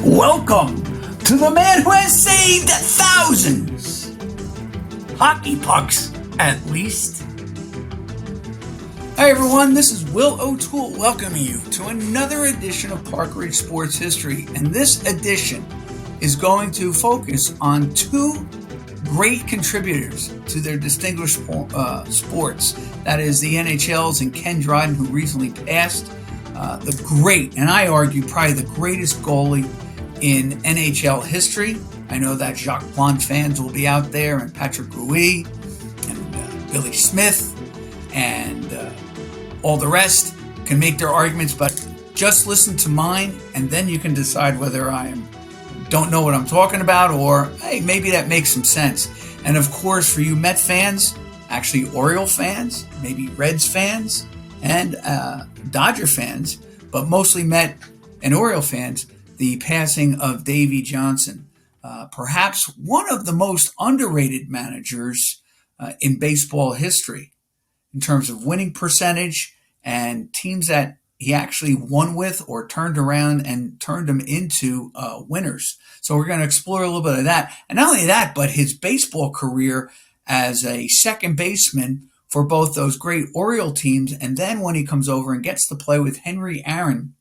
Welcome to the man who has saved thousands. Hockey pucks, at least. Hi everyone, this is Will O'Toole welcoming you to another edition of Park Ridge Sports History. And this edition is going to focus on two great contributors to their distinguished sports. That is the NHL's and Ken Dryden, who recently passed. The great, and I argue probably the greatest goalie in NHL history. I know that Jacques Plante fans will be out there, and Patrick Gruy, and Billy Smith, and all the rest can make their arguments, but just listen to mine, and then you can decide whether don't know what I'm talking about, or hey, maybe that makes some sense. And of course, for you Met fans, actually Oriole fans, maybe Reds fans, and Dodger fans, but mostly Met and Oriole fans, the passing of Davey Johnson, perhaps one of the most underrated managers in baseball history in terms of winning percentage and teams that he actually won with or turned around and turned them into winners. So we're going to explore a little bit of that. And not only that, but his baseball career as a second baseman for both those great Oriole teams. And then when he comes over and gets to play with Henry Aaron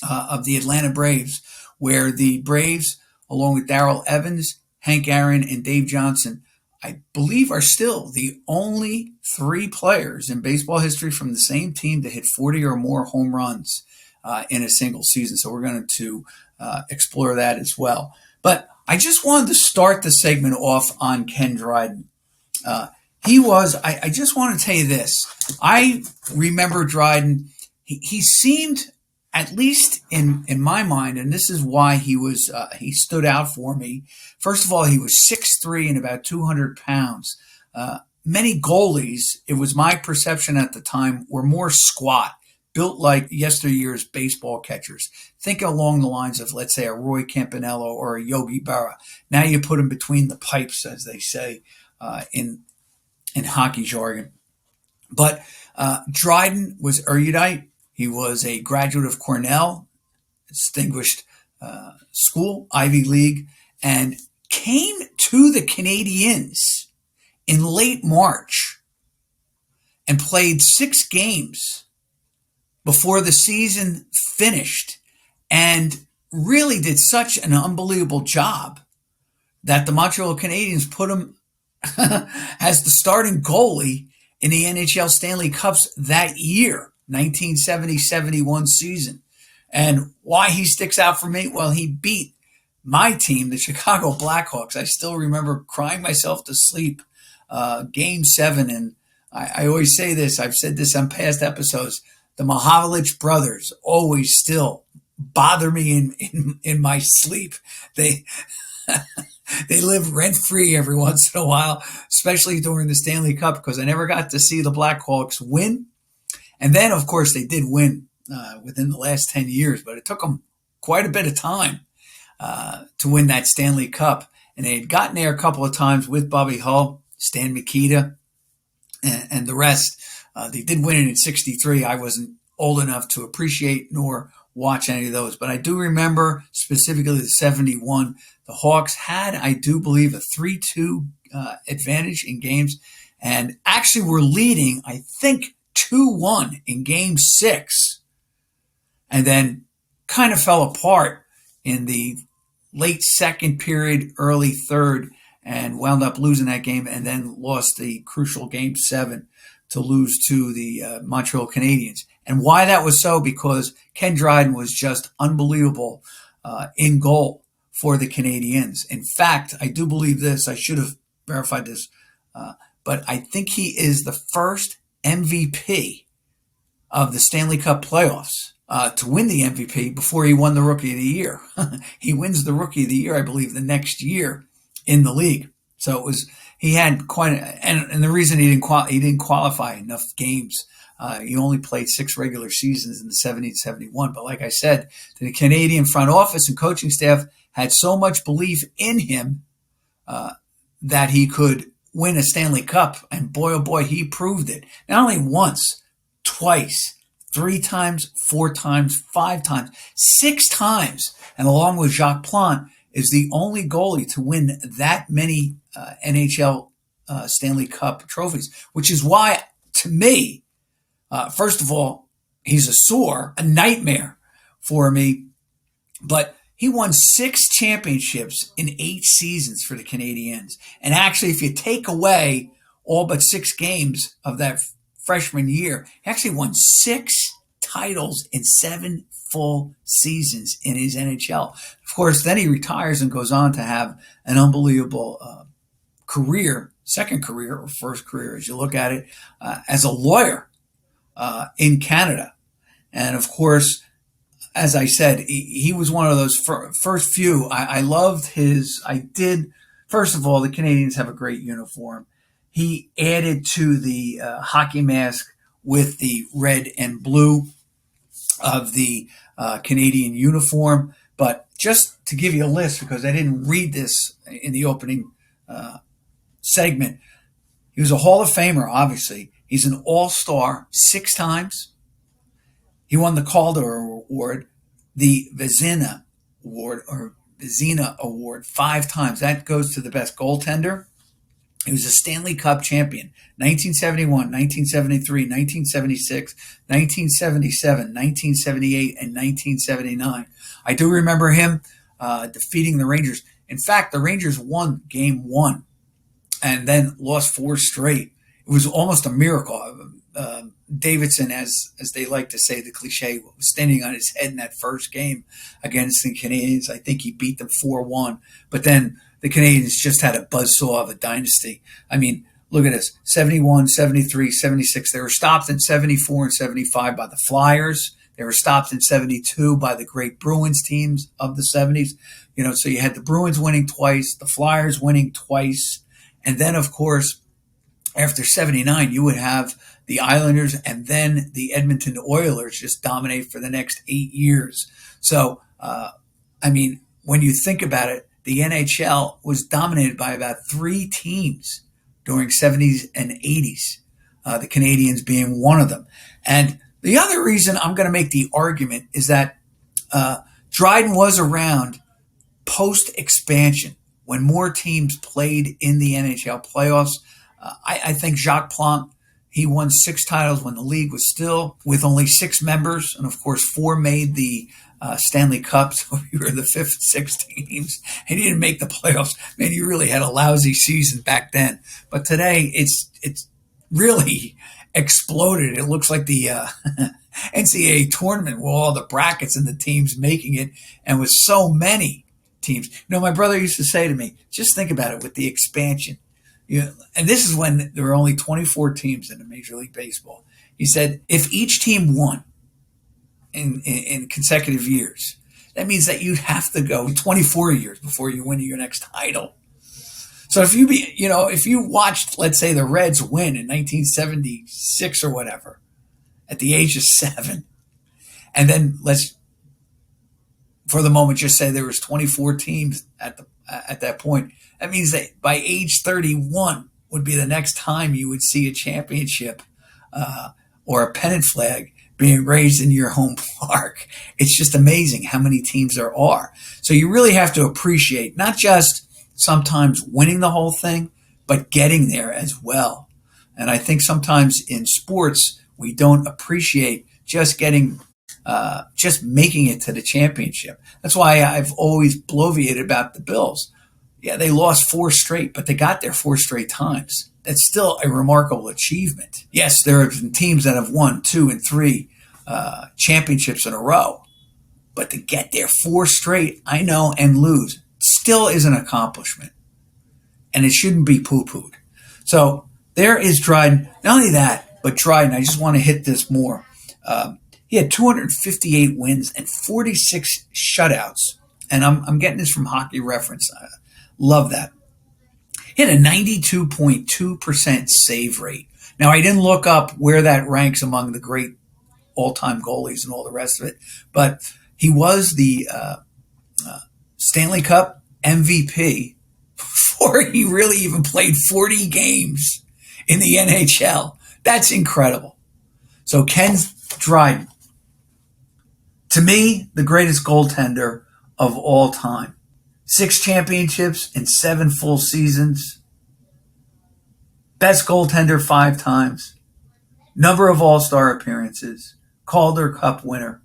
of the Atlanta Braves, where the Braves, along with Darrell Evans, Hank Aaron, and Dave Johnson, I believe are still the only three players in baseball history from the same team to hit 40 or more home runs in a single season. So we're going to explore that as well. But I just wanted to start the segment off on Ken Dryden. I just want to tell you this. I remember Dryden. He seemed, at least in my mind, and this is why he stood out for me. First of all, he was 6'3" and about 200 pounds. Many goalies, it was my perception at the time, were more squat, built like yesteryear's baseball catchers. Think along the lines of, let's say, a Roy Campanello or a Yogi Berra. Now you put him between the pipes, as they say in hockey jargon. But Dryden was erudite. He was a graduate of Cornell, distinguished school, Ivy League, and came to the Canadiens in late March and played 6 games before the season finished and really did such an unbelievable job that the Montreal Canadiens put him as the starting goalie in the NHL Stanley Cups that year, 1970-71 season. And why he sticks out for me? Well, he beat my team, the Chicago Blackhawks. I still remember crying myself to sleep, Game 7. And I always say this, I've said this on past episodes, the Mahavlich brothers always still bother me in my sleep. They live rent-free every once in a while, especially during the Stanley Cup, because I never got to see the Blackhawks win. And then, of course, they did win within the last 10 years, but it took them quite a bit of time to win that Stanley Cup. And they had gotten there a couple of times with Bobby Hull, Stan Mikita, and the rest. They did win it in 63. I wasn't old enough to appreciate nor watch any of those, but I do remember specifically the 71. The Hawks had, I do believe, a 3-2 advantage in games and actually were leading, I think, 2-1 in Game 6, and then kind of fell apart in the late second period, early third, and wound up losing that game, and then lost the crucial Game 7 to lose to the Montreal Canadiens. And why that was so? Because Ken Dryden was just unbelievable in goal for the Canadiens. In fact, I do believe this. I should have verified this, but I think he is the first MVP of the Stanley Cup playoffs to win the MVP before he won the Rookie of the Year. He wins the Rookie of the Year, I believe, the next year in the league. So he had quite and the reason he didn't qualify enough games. He only played 6 regular seasons in the 70-71. But like I said, the Canadian front office and coaching staff had so much belief in him that he could win a Stanley Cup. And boy, oh boy, he proved it. Not only once, twice, 3 times, 4 times, 5 times, 6 times, and along with Jacques Plante, is the only goalie to win that many NHL Stanley Cup trophies, which is why, to me, first of all, he's a nightmare for me, but he won 6 championships in 8 seasons for the Canadiens. And actually, if you take away all but 6 games of that freshman year, he actually won 6 titles in 7 full seasons in his NHL. Of course, then he retires and goes on to have an unbelievable career, second career or first career, as you look at it, as a lawyer in Canada. And of course, as I said, he was one of those first few. I loved first of all, the Canadiens have a great uniform. He added to the hockey mask with the red and blue of the Canadian uniform. But just to give you a list, because I didn't read this in the opening segment, he was a Hall of Famer, obviously. He's an All-Star 6 times. He won the Calder Award, the Vezina Award 5 times. That goes to the best goaltender. He was a Stanley Cup champion, 1971, 1973, 1976, 1977, 1978, and 1979. I do remember him defeating the Rangers. In fact, the Rangers won Game 1 and then lost 4 straight. It was almost a miracle. Davidson, as they like to say, the cliche, was standing on his head in that first game against the Canadiens. I think he beat them 4-1. But then the Canadiens just had a buzzsaw of a dynasty. I mean, look at this. 71, 73, 76. They were stopped in 74 and 75 by the Flyers. They were stopped in 72 by the great Bruins teams of the 70s. So you had the Bruins winning twice, the Flyers winning twice. And then, of course, after 79, you would have the Islanders and then the Edmonton Oilers just dominate for the next 8 years. So, when you think about it, the NHL was dominated by about 3 teams during 70s and 80s, the Canadiens being one of them. And the other reason I'm going to make the argument is that Dryden was around post-expansion when more teams played in the NHL playoffs. I think Jacques Plante, he won 6 titles when the league was still with only 6 members. And, of course, 4 made the Stanley Cup. So we were the 5th, 6th teams. And he didn't make the playoffs. Man, you really had a lousy season back then. But today, it's really exploded. It looks like the NCAA tournament with all the brackets and the teams making it. And with so many teams. My brother used to say to me, just think about it with the expansion. And this is when there were only 24 teams in the Major League Baseball. He said, if each team won in consecutive years, that means that you'd have to go 24 years before you win your next title. So if you watched, let's say, the Reds win in 1976 or whatever, at the age of 7, and then let's, for the moment, just say there was 24 teams at that point. That means that by age 31 would be the next time you would see a championship or a pennant flag being raised in your home park. It's just amazing how many teams there are. So you really have to appreciate not just sometimes winning the whole thing, but getting there as well. And I think sometimes in sports, we don't appreciate just making it to the championship. That's why I've always bloviated about the Bills. Yeah, they lost 4 straight, but they got there 4 straight times. That's still a remarkable achievement. Yes, there have been teams that have won 2 and 3 championships in a row, but to get there 4 straight, I know, and lose, still is an accomplishment. And it shouldn't be poo-pooed. So there is Dryden. Not only that, but Dryden, I just want to hit this more. He had 258 wins and 46 shutouts. And I'm getting this from Hockey Reference. Love that. He had a 92.2% save rate. Now, I didn't look up where that ranks among the great all-time goalies and all the rest of it, but he was the Stanley Cup MVP before he really even played 40 games in the NHL. That's incredible. So Ken's Dryden. To me, the greatest goaltender of all time. 6 championships in 7 full seasons. Best goaltender 5 times. Number of All-Star appearances. Calder Cup winner.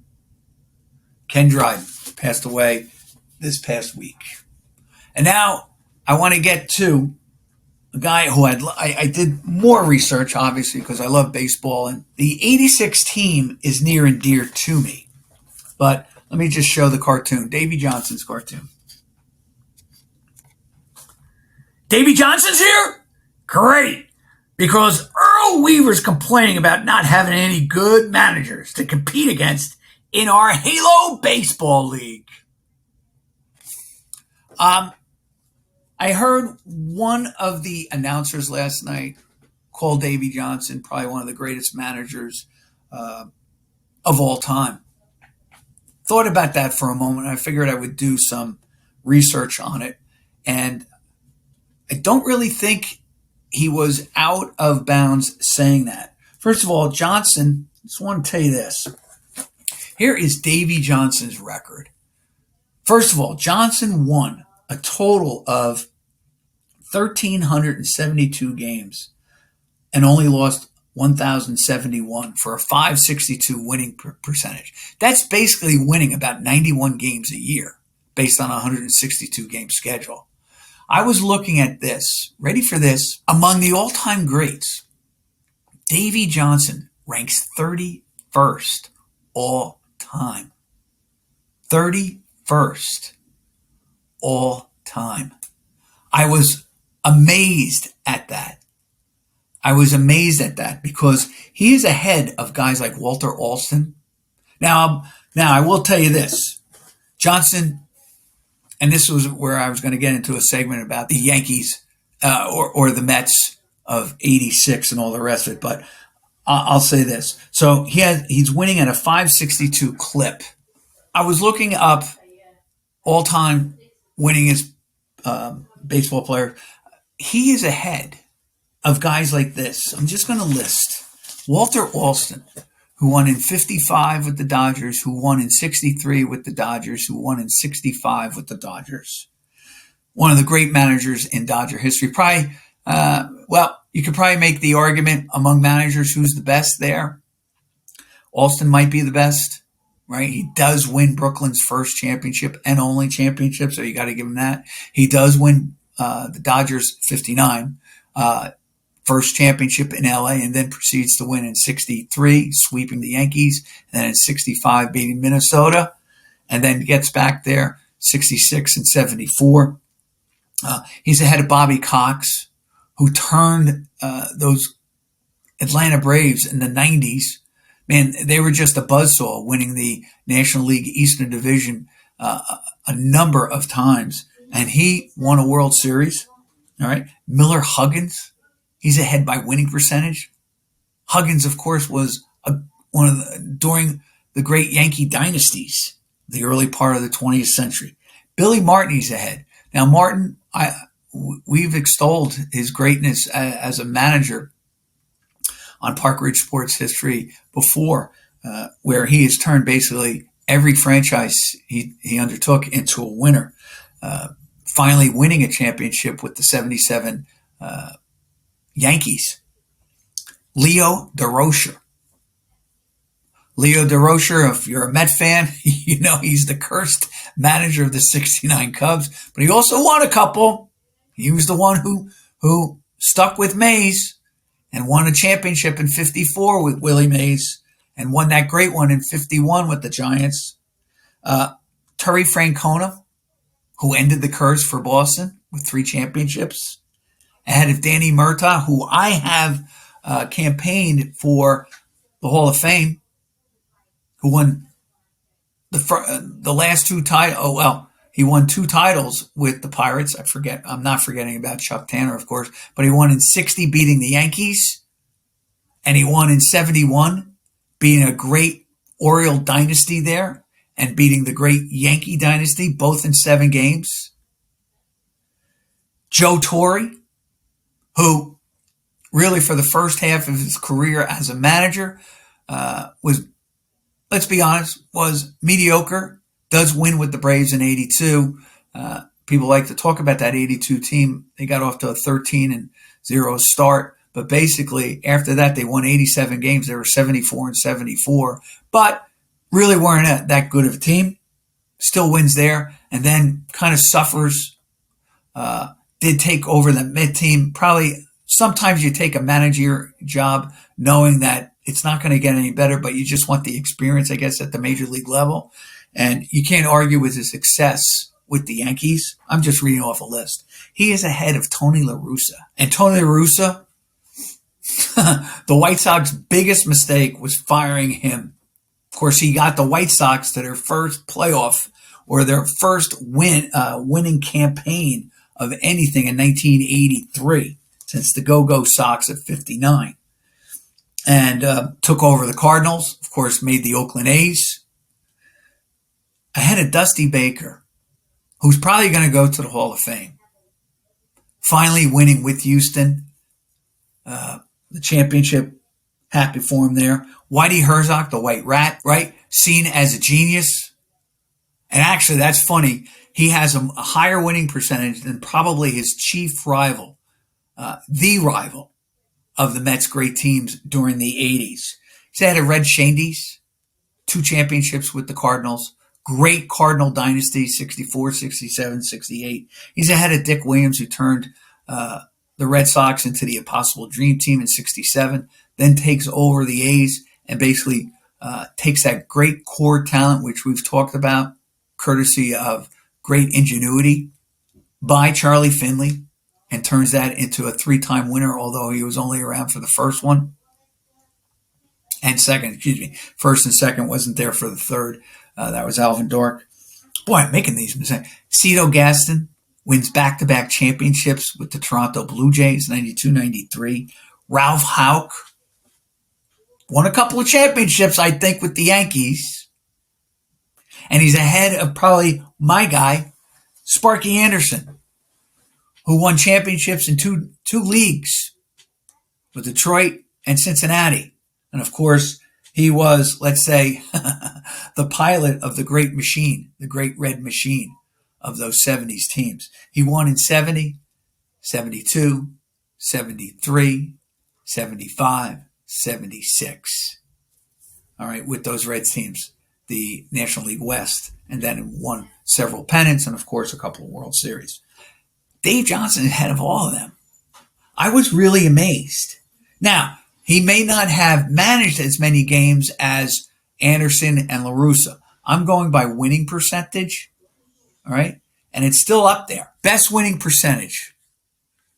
Ken Dryden passed away this past week. And now I want to get to a guy who I did more research, obviously, because I love baseball. And the 86 team is near and dear to me. But let me just show the cartoon, Davey Johnson's cartoon. Davey Johnson's here? Great. Because Earl Weaver's complaining about not having any good managers to compete against in our Halo Baseball League. I heard one of the announcers last night call Davey Johnson probably one of the greatest managers of all time. Thought about that for a moment. I figured I would do some research on it. And I don't really think he was out of bounds saying that. First of all, Johnson, I just want to tell you this. Here is Davey Johnson's record. First of all, Johnson won a total of 1,372 games and only lost 1,071 for a .562 winning percentage. That's basically winning about 91 games a year based on a 162 game schedule. I was looking at this, ready for this, among the all-time greats. Davey Johnson ranks 31st all time. 31st all time. I was amazed at that. Because he is ahead of guys like Walter Alston. Now I will tell you this. Johnson, and this was where I was going to get into a segment about the Yankees or the Mets of '86 and all the rest of it, but I'll say this. So he's winning at a .562 clip. I was looking up all-time winningest baseball player. He is ahead of guys like this. I'm just going to list Walter Alston, who won in 55 with the Dodgers, who won in 63 with the Dodgers, who won in 65 with the Dodgers. One of the great managers in Dodger history. Probably, you could probably make the argument among managers who's the best there. Alston might be the best, right? He does win Brooklyn's first championship and only championship, so you got to give him that. He does win the Dodgers 59, first championship in LA, and then proceeds to win in 63, sweeping the Yankees, and then in 65, beating Minnesota, and then gets back there 66 and 74. He's ahead of Bobby Cox, who turned those Atlanta Braves in the 90s. Man, they were just a buzzsaw, winning the National League Eastern Division a number of times. And he won a World Series. All right. Miller Huggins, he's ahead by winning percentage. Huggins, of course, was during the great Yankee dynasties, the early part of the 20th century. Billy Martin's ahead. Now, Martin, we've extolled his greatness as a manager on Park Ridge Sports History before, where he has turned basically every franchise he undertook into a winner. Finally winning a championship with the 77 Yankees. Leo DeRocher. Leo DeRocher, if you're a Met fan, you know he's the cursed manager of the 69 Cubs, but he also won a couple. He was the one who stuck with Mays and won a championship in 54 with Willie Mays and won that great one in 51 with the Giants. Terry Francona, who ended the curse for Boston with 3 championships. Ahead of Danny Murtaugh, who I have campaigned for the Hall of Fame, who won the last 2 titles. Oh, well, he won 2 titles with the Pirates. I'm not forgetting about Chuck Tanner, of course, but he won in 60 beating the Yankees, and he won in 71 beating a great Oriole dynasty there and beating the great Yankee dynasty, both in 7 games. Joe Torre, who really for the first half of his career as a manager was let's be honest, was mediocre. Does win with the Braves in 82. People like to talk about that 82 team. They got off to a 13-0 start. But basically, after that, they won 87 games. They were 74-74. But really weren't that good of a team. Still wins there. And then kind of suffers. Did take over the mid team. Probably sometimes you take a manager job knowing that it's not going to get any better, but you just want the experience, I guess, at the major league level. And you can't argue with his success with the Yankees. I'm just reading off a list. He is ahead of Tony La Russa. And Tony La Russa, the White Sox biggest mistake was firing him. Of course, he got the White Sox to their first playoff or their first winning campaign of anything in 1983 since the Go-Go Sox of 59. And took over the Cardinals, of course, made the Oakland A's. Ahead of Dusty Baker, who's probably going to go to the Hall of Fame. Finally winning with Houston, the championship. Happy for him there. Whitey Herzog, the White Rat, right? Seen as a genius. And actually, that's funny. He has a higher winning percentage than probably his chief rival, the rival of the Mets' great teams during the 80s. He's had a Red Shandies, 2 championships with the Cardinals. Great Cardinal dynasty, 64, 67, 68. He's ahead of Dick Williams, who turned the Red Sox into the Impossible Dream Team in 67, then takes over the A's and basically takes that great core talent, which we've talked about, courtesy of great ingenuity by Charlie Finley, and turns that into a 3-time winner, although he was only around for the first one. And second, first and second, wasn't there for the third. That was Alvin Dork. Boy, I'm making these mistakes. Cito Gaston wins back-to-back championships with the Toronto Blue Jays, 92-93. Ralph Houck won a couple of championships, I think, with the Yankees. And he's ahead of probably my guy, Sparky Anderson, who won championships in two leagues with Detroit and Cincinnati. And of course, he was, let's say, the pilot of the great machine, the great red machine of those 70s teams. He won in 70, 72, 73, 75, 76. All right, with those Reds teams, the National League West, and then won several pennants and, of course, a couple of World Series. Dave Johnson is ahead of all of them. I was really amazed. Now, he may not have managed as many games as Anderson and La Russa. I'm going by winning percentage, all right? And it's still up there. Best winning percentage,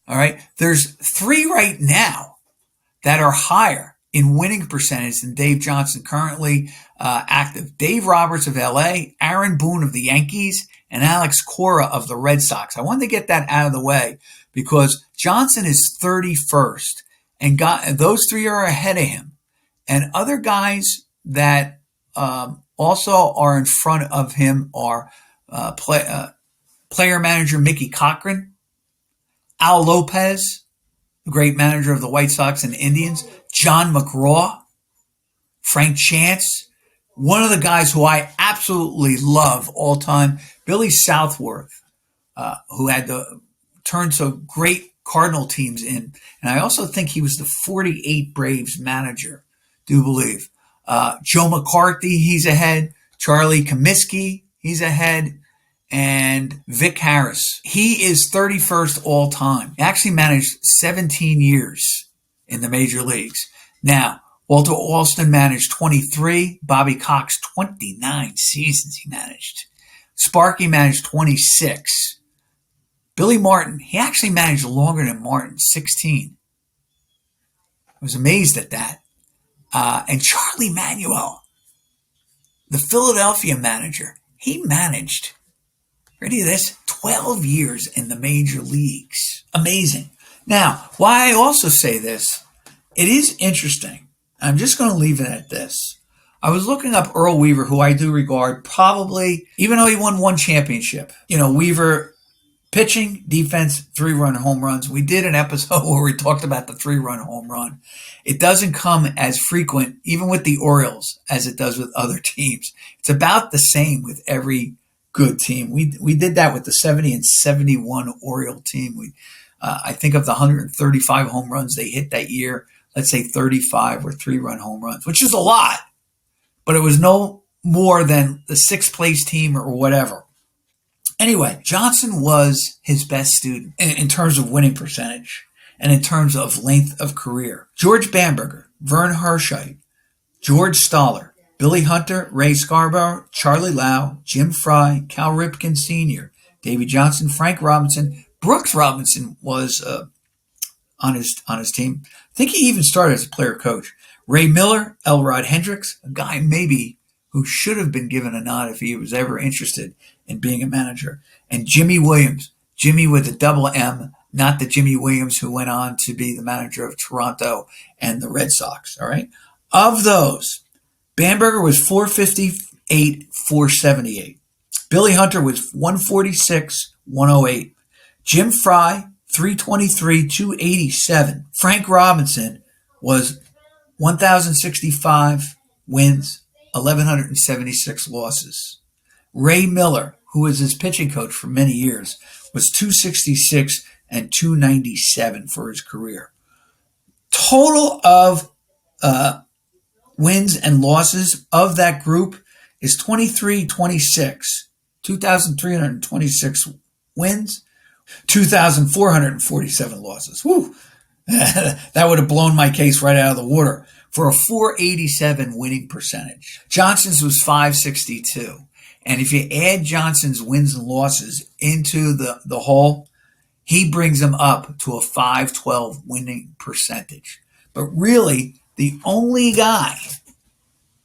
all right? There's 3 right now that are higher in winning percentage than Dave Johnson, currently active. Dave Roberts of LA, Aaron Boone of the Yankees, and Alex Cora of the Red Sox. I wanted to get that out of the way because Johnson is 31st, and those 3 are ahead of him. And other guys that also are in front of him are player manager Mickey Cochran, Al Lopez, the great manager of the White Sox and Indians, John McGraw, Frank Chance, one of the guys who I absolutely love all time, Billy Southworth, who had turned some great Cardinal teams in. And I also think he was the 48 Braves manager, do believe. Joe McCarthy, he's ahead. Charlie Comiskey, he's ahead. And Vic Harris, he is 31st all time. He actually managed 17 years in the major leagues. Now, Walter Alston managed 23. Bobby Cox, 29 seasons he managed. Sparky managed 26. Billy Martin, he actually managed longer than Martin, 16. I was amazed at that. And Charlie Manuel, the Philadelphia manager, he managed, ready to this, 12 years in the major leagues. Amazing. Now, why I also say this, it is interesting. I'm just going to leave it at this. I was looking up Earl Weaver, who I do regard probably, even though he won 1 championship, Weaver Pitching, defense, 3-run home runs. We did an episode where we talked about the 3-run home run. It doesn't come as frequent, even with the Orioles, as it does with other teams. It's about the same with every good team. We did that with the 70 and 71 Oriole team. I think of the 135 home runs they hit that year, let's say 35 were 3-run home runs, which is a lot, but it was no more than the 6th place team or whatever. Anyway, Johnson was his best student in terms of winning percentage and in terms of length of career. George Bamberger, Vern Hershey, George Stoller, Billy Hunter, Ray Scarborough, Charlie Lau, Jim Fry, Cal Ripken Sr., Davey Johnson, Frank Robinson. Brooks Robinson was on his team. I think he even started as a player coach. Ray Miller, Elrod Hendricks, a guy maybe who should have been given a nod if he was ever interested in being a manager. And Jimmy Williams, Jimmy with a double M, not the Jimmy Williams who went on to be the manager of Toronto and the Red Sox. All right. Of those, Bamberger was 458, 478. Billy Hunter was 146, 108. Jim Fry, 323, 287. Frank Robinson was 1,065 wins, 1,176 losses. Ray Miller, who was his pitching coach for many years, was 266 and 297 for his career. Total of wins and losses of that group is 23-26. 2,326 wins, 2,447 losses. Whew. That would have blown my case right out of the water for a 487 winning percentage. Johnson's was 562. And if you add Johnson's wins and losses into the whole, he brings them up to a 512 winning percentage. But really, the only guy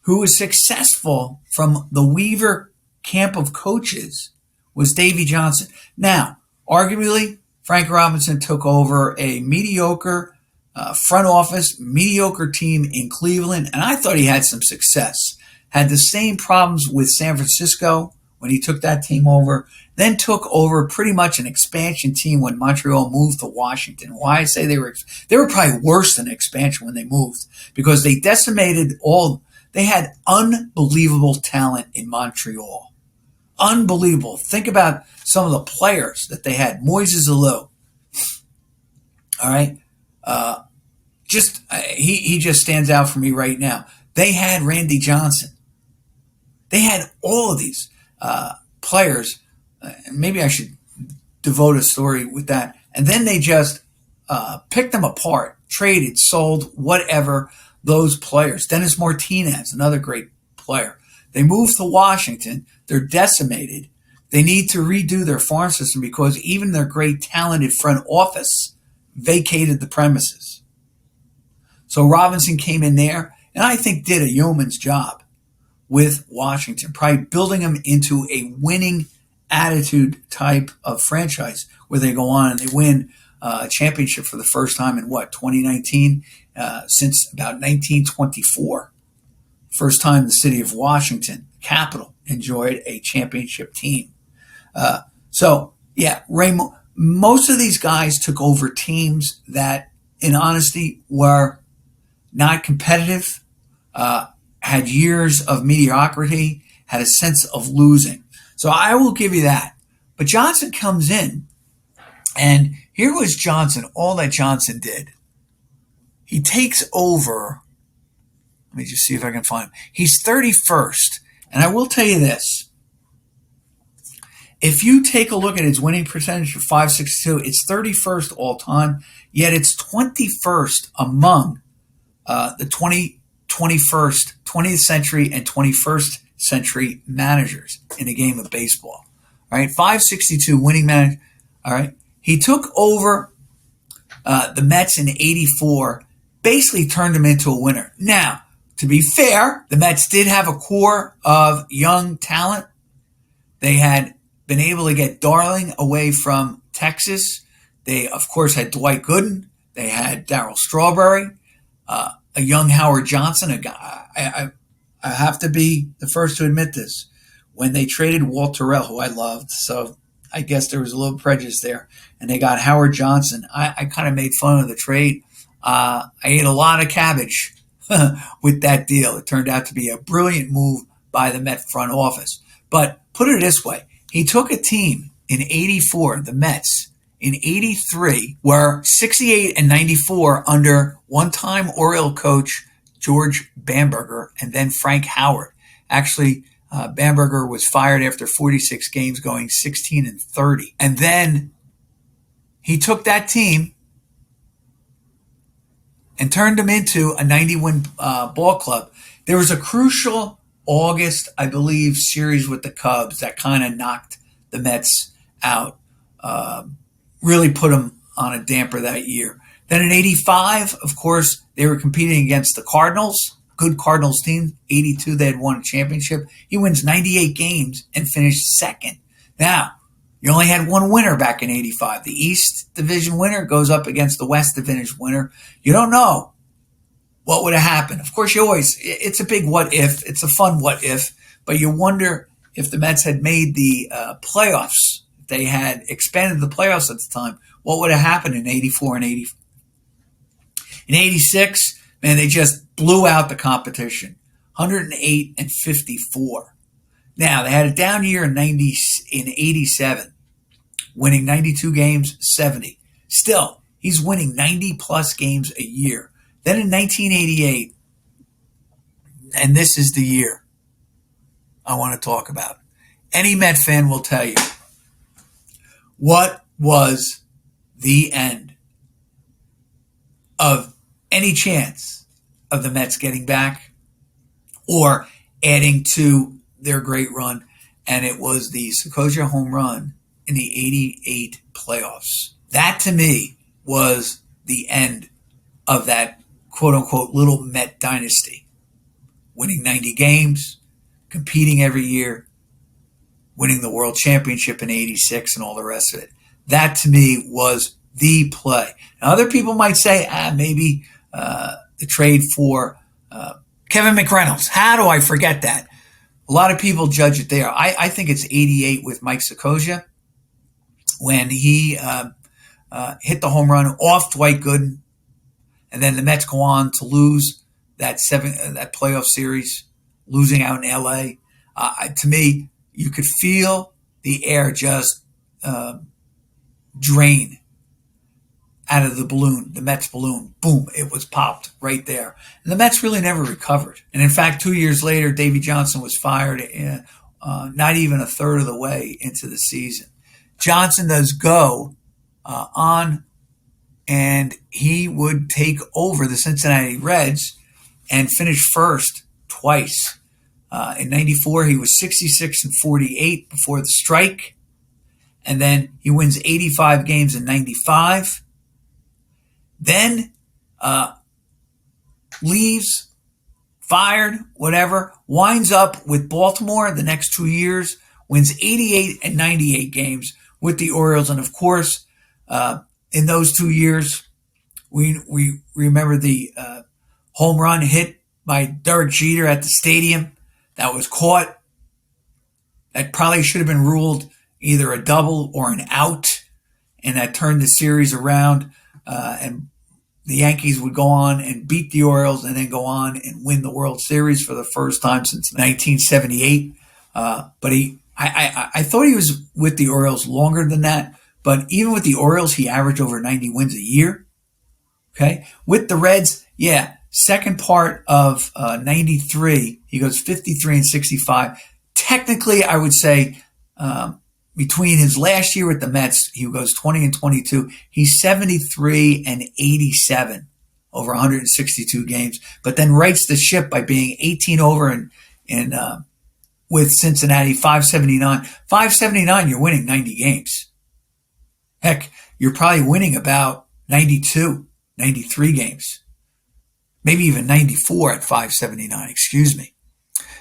who was successful from the Weaver camp of coaches was Davey Johnson. Now, arguably, Frank Robinson took over a mediocre front office, mediocre team in Cleveland, and I thought he had some success. Had the same problems with San Francisco when he took that team over, then took over pretty much an expansion team when Montreal moved to Washington. Why I say they were probably worse than expansion when they moved, because they decimated they had unbelievable talent in Montreal. Unbelievable. Think about some of the players that they had. Moises Alou. All right. He just stands out for me right now. They had Randy Johnson. They had all of these players. Maybe I should devote a story with that. And then they just picked them apart, traded, sold, whatever, those players. Dennis Martinez, another great player. They moved to Washington. They're decimated. They need to redo their farm system because even their great talented front office vacated the premises. So Robinson came in there and I think did a yeoman's job with Washington, probably building them into a winning attitude type of franchise where they go on and they win a championship for the first time in 2019, since about 1924. First time the city of Washington, capital, enjoyed a championship team. Most of these guys took over teams that, in honesty, were not competitive, had years of mediocrity, had a sense of losing. So I will give you that. But Johnson comes in, and here was Johnson, all that Johnson did. He takes over. Let me just see if I can find him. He's 31st. And I will tell you this. If you take a look at his winning percentage of 562, it's 31st all time, yet it's 21st among the 20th century and 21st century managers in a game of baseball. All right, 562 winning manager. All right, he took over the Mets in '84, basically turned them into a winner. Now, to be fair, the Mets did have a core of young talent. They had been able to get Darling away from Texas. They, of course, had Dwight Gooden. They had Darryl Strawberry, a young Howard Johnson, a guy. I have to be the first to admit this. When they traded Walt Terrell, who I loved, so I guess there was a little prejudice there, and they got Howard Johnson. I kind of made fun of the trade. I ate a lot of cabbage with that deal. It turned out to be a brilliant move by the Met front office. But put it this way, he took a team in 84, the Mets, in 83 were 68 and 94 under one-time Oriole coach George Bamberger and then Frank Howard. Actually, Bamberger was fired after 46 games, going 16 and 30. And then he took that team and turned them into a 90-win ball club. There was a crucial August, I believe, series with the Cubs that kind of knocked the Mets out, really put them on a damper that year. Then in 85, of course, they were competing against the Cardinals, good Cardinals team. 82, they had won a championship. He wins 98 games and finished second. Now, you only had one winner back in 85. The East Division winner goes up against the West Division winner. You don't know what would have happened. Of course, it's a big what if. It's a fun what if, but you wonder if the Mets had made the playoffs, if they had expanded the playoffs at the time, what would have happened in 84 and 80. In 86, man, they just blew out the competition, 108 and 54. Now, they had a down year in 87, winning 92 games, 70. Still, he's winning 90-plus games a year. Then in 1988, and this is the year I want to talk about. Any Met fan will tell you, what was the end of any chance of the Mets getting back or adding to their great run? And it was the Sakoja home run in the 88 playoffs. That, to me, was the end of that quote-unquote little Met dynasty. Winning 90 games, competing every year, winning the World Championship in 86 and all the rest of it. That, to me, was the play. Now, other people might say, maybe the trade for Kevin McReynolds. How do I forget that? A lot of people judge it there. I think it's 88 with Mike Sakoja when he hit the home run off Dwight Gooden, and then the Mets go on to lose that playoff series, losing out in L.A. To me, you could feel the air just drain out of the balloon, the Mets balloon. Boom, it was popped right there. And the Mets really never recovered. And in fact, 2 years later, Davey Johnson was fired not even a third of the way into the season. Johnson does go on, and he would take over the Cincinnati Reds and finish first twice. In 94, he was 66 and 48 before the strike. And then he wins 85 games in 95. Then leaves, fired, whatever, winds up with Baltimore the next 2 years, wins 88 and 98 games with the Orioles. And of course, in those 2 years, we remember the home run hit by Derek Jeter at the stadium that was caught. That probably should have been ruled either a double or an out, and that turned the series around, and the Yankees would go on and beat the Orioles and then go on and win the World Series for the first time since 1978. But I thought he was with the Orioles longer than that, but even with the Orioles, he averaged over 90 wins a year. Okay. With the Reds, second part of 93, he goes 53 and 65. Technically, I would say between his last year with the Mets, he goes 20 and 22. He's 73 and 87 over 162 games, but then rights the ship by being 18 over and with Cincinnati, 579. 579, you're winning 90 games. Heck, you're probably winning about 92, 93 games. Maybe even 94 at 579, excuse me.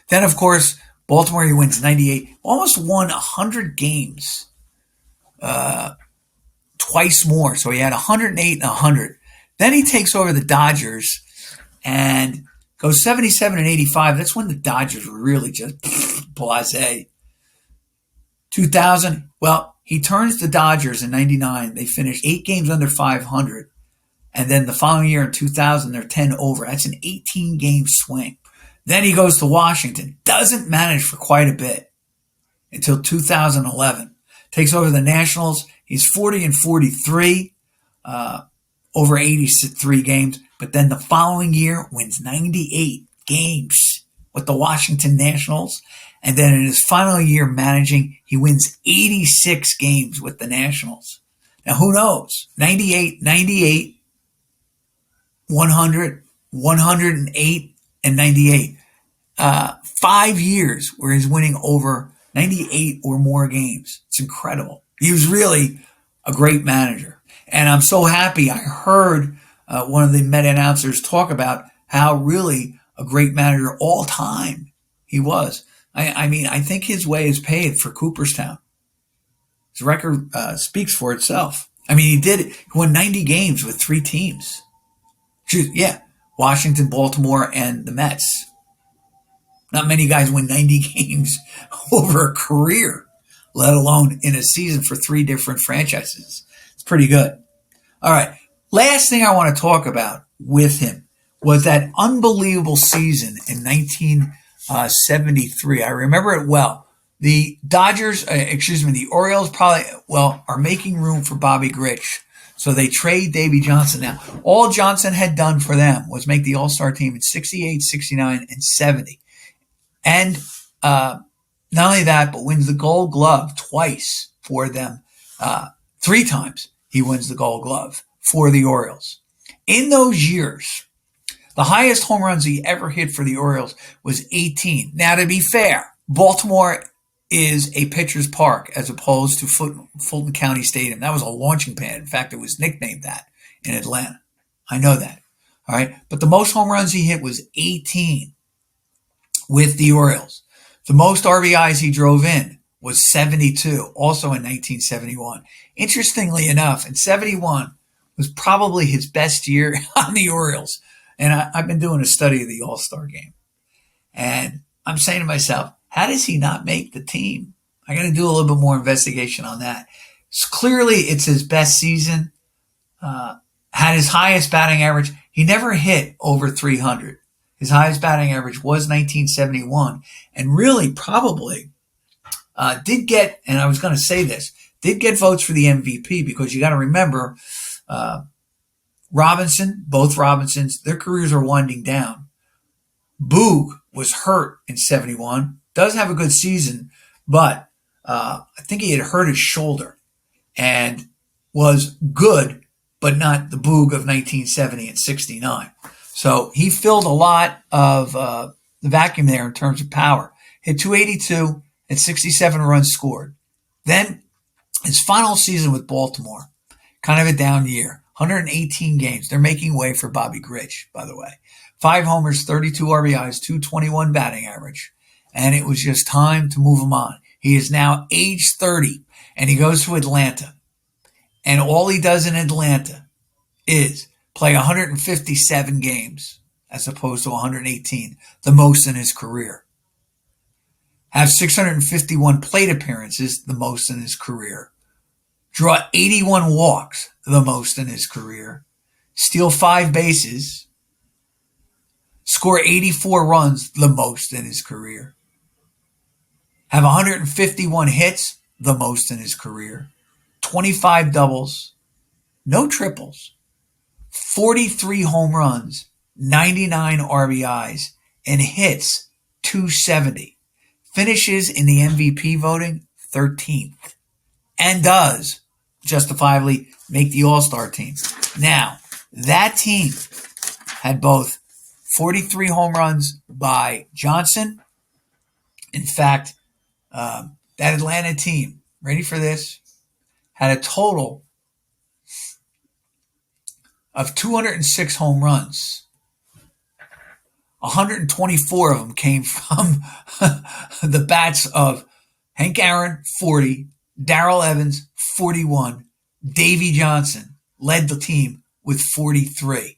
Then, of course, Baltimore, he wins 98, almost won 100 games, twice more. So he had 108 and 100. Then he takes over the Dodgers and goes 77 and 85. That's when the Dodgers were really just blasé. 2000, well, He turns the Dodgers in 99. They finished 8 games under 500. And then the following year in 2000, they're 10 over. That's an 18-game swing. Then he goes to Washington. Doesn't manage for quite a bit until 2011. Takes over the Nationals. He's 40-43, over 83 games. But then the following year wins 98 games with the Washington Nationals. And then in his final year managing, he wins 86 games with the Nationals. Now, who knows? 98, 100, 108, and 98. 5 years where he's winning over 98 or more games. It's incredible. He was really a great manager. And I'm so happy I heard one of the Met announcers talk about how really a great manager all time he was. I mean, I think his way is paid for Cooperstown. His record speaks for itself. I mean, he did it. He won 90 games with 3 teams. Yeah, Washington, Baltimore, and the Mets. Not many guys win 90 games over a career, let alone in a season for 3 different franchises. It's pretty good. All right, last thing I want to talk about with him was that unbelievable season in 1973. I remember it well. The the Orioles are making room for Bobby Grich. So they trade Davey Johnson. Now, all Johnson had done for them was make the All-Star team in 68, 69, and 70. And not only that, but wins the Gold Glove twice for them. 3 times he wins the Gold Glove for the Orioles. In those years, the highest home runs he ever hit for the Orioles was 18. Now, to be fair, Baltimore is a pitcher's park as opposed to Fulton County Stadium. That was a launching pad. In fact, it was nicknamed that in Atlanta. I know that. All right. But the most home runs he hit was 18 with the Orioles. The most RBIs he drove in was 72, also in 1971. Interestingly enough, in 71 was probably his best year on the Orioles. And I've been doing a study of the All-Star game. And I'm saying to myself, how does he not make the team? I got to do a little bit more investigation on that. So clearly, it's his best season. Had his highest batting average. He never hit over 300. His highest batting average was 1971. And really, probably did get, and I was going to say this, did get votes for the MVP because you got to remember, both Robinsons, their careers are winding down. Boog was hurt in 71. Does have a good season, but I think he had hurt his shoulder and was good, but not the Boog of 1970 and 69. So he filled a lot of the vacuum there in terms of power. Hit 282 and 67 runs scored. Then his final season with Baltimore, kind of a down year, 118 games. They're making way for Bobby Grich, by the way. 5 homers, 32 RBIs, 221 batting average. And it was just time to move him on. He is now age 30, and he goes to Atlanta. And all he does in Atlanta is play 157 games as opposed to 118, the most in his career. Have 651 plate appearances, the most in his career. Draw 81 walks, the most in his career. Steal 5 bases. Score 84 runs, the most in his career. Have 151 hits, the most in his career. 25 doubles, no triples, 43 home runs, 99 RBIs, and hits 270. Finishes in the MVP voting 13th. And does justifiably make the All-Star team. Now, that team had both 43 home runs by Johnson. In fact, that Atlanta team, ready for this, had a total of 206 home runs. 124 of them came from the bats of Hank Aaron, 40, Darrell Evans, 41, Davey Johnson led the team with 43.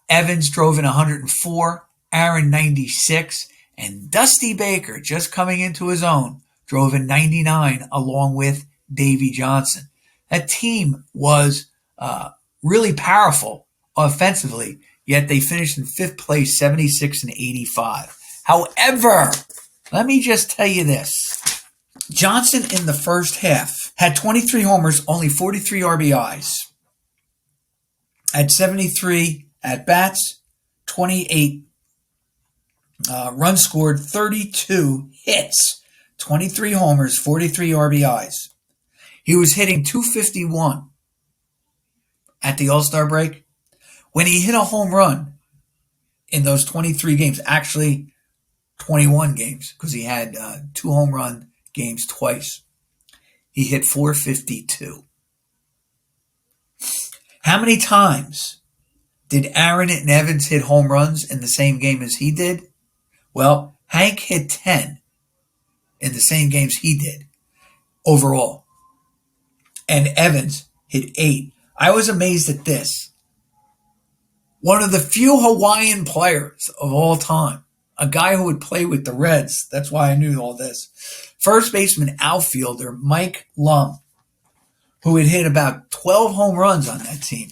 Evans drove in 104, Aaron 96, and Dusty Baker, just coming into his own, drove in 99 along with Davey Johnson. That team was really powerful offensively, yet they finished in fifth place, 76 and 85. However, let me just tell you this. Johnson in the first half had 23 homers, only 43 RBIs, had 73 at-bats, 28 runs scored, 32 hits, 23 homers, 43 RBIs. He was hitting .251 at the All-Star break. When he hit a home run in those 23 games, actually 21 games, because he had 2 home run games twice, he hit .452. How many times did Aaron and Evans hit home runs in the same game as he did? Well, Hank hit 10 in the same games he did overall. And Evans hit 8. I was amazed at this. One of the few Hawaiian players of all time, a guy who would play with the Reds, that's why I knew all this. First baseman outfielder Mike Lum, who had hit about 12 home runs on that team.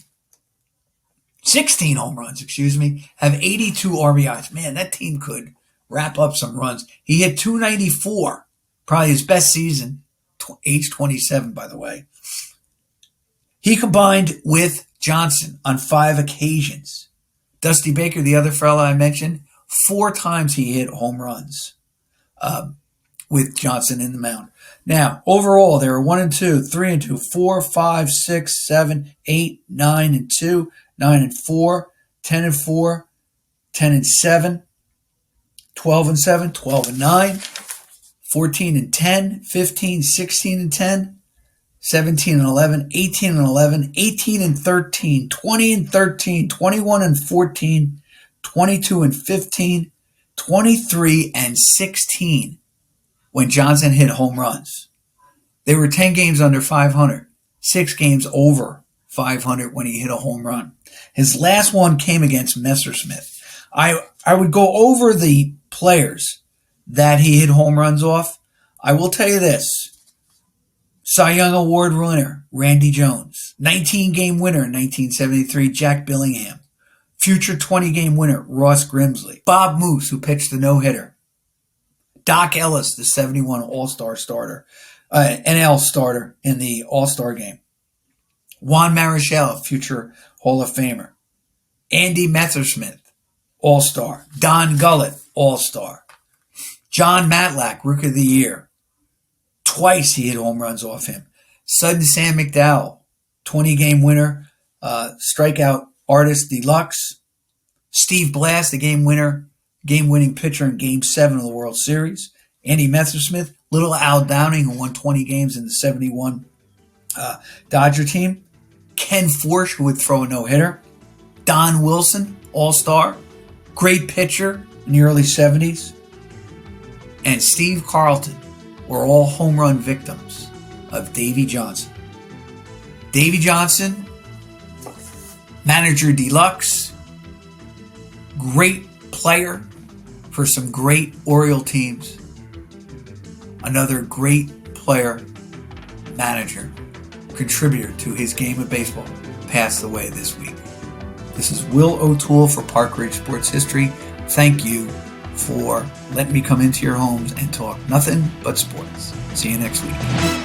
16 home runs, have 82 RBIs. Man, that team could wrap up some runs. He hit .294, probably his best season, age 27, by the way. He combined with Johnson on 5 occasions. Dusty Baker, the other fella I mentioned, 4 times he hit home runs with Johnson in the mound. Now, overall, there were 1 and 2, 3 and 2, 4, 5, 6, 7, 8, 9 and 2, 9 and 4, 10 and 4, 10 and 7, 12 and 7, 12 and 9, 14 and 10, 15, 16 and 10, 17 and 11, 18 and 11, 18 and 13, 20 and 13, 21 and 14, 22 and 15, 23 and 16 when Johnson hit home runs. They were 10 games under 500, 6 games over 500 when he hit a home run. His last one came against Messersmith. I would go over the players that he hit home runs off. I will tell you this. Cy Young Award winner, Randy Jones. 19-game winner in 1973, Jack Billingham. Future 20-game winner, Ross Grimsley. Bob Moose, who pitched the no-hitter. Doc Ellis, the 71 All-Star starter, NL starter in the All-Star game. Juan Marichal, future Hall of Famer. Andy Messersmith, All-Star. Don Gullett, All-Star. John Matlack, Rookie of the Year. Twice he hit home runs off him. Sudden Sam McDowell, 20-game winner, strikeout artist deluxe. Steve Blass, the game-winning pitcher in Game 7 of the World Series. Andy Messersmith, little Al Downing, who won 20 games in the 71 Dodger team. Ken Forsch, who would throw a no-hitter. Don Wilson, All-Star, great pitcher in the early 70s. And Steve Carlton were all home run victims of Davey Johnson. Davey Johnson, manager deluxe, great player for some great Oriole teams. Another great player, manager, contributor to his game of baseball passed away this week. This is Will O'Toole for Park Ridge Sports History. Thank you for letting me come into your homes and talk nothing but sports. See you next week.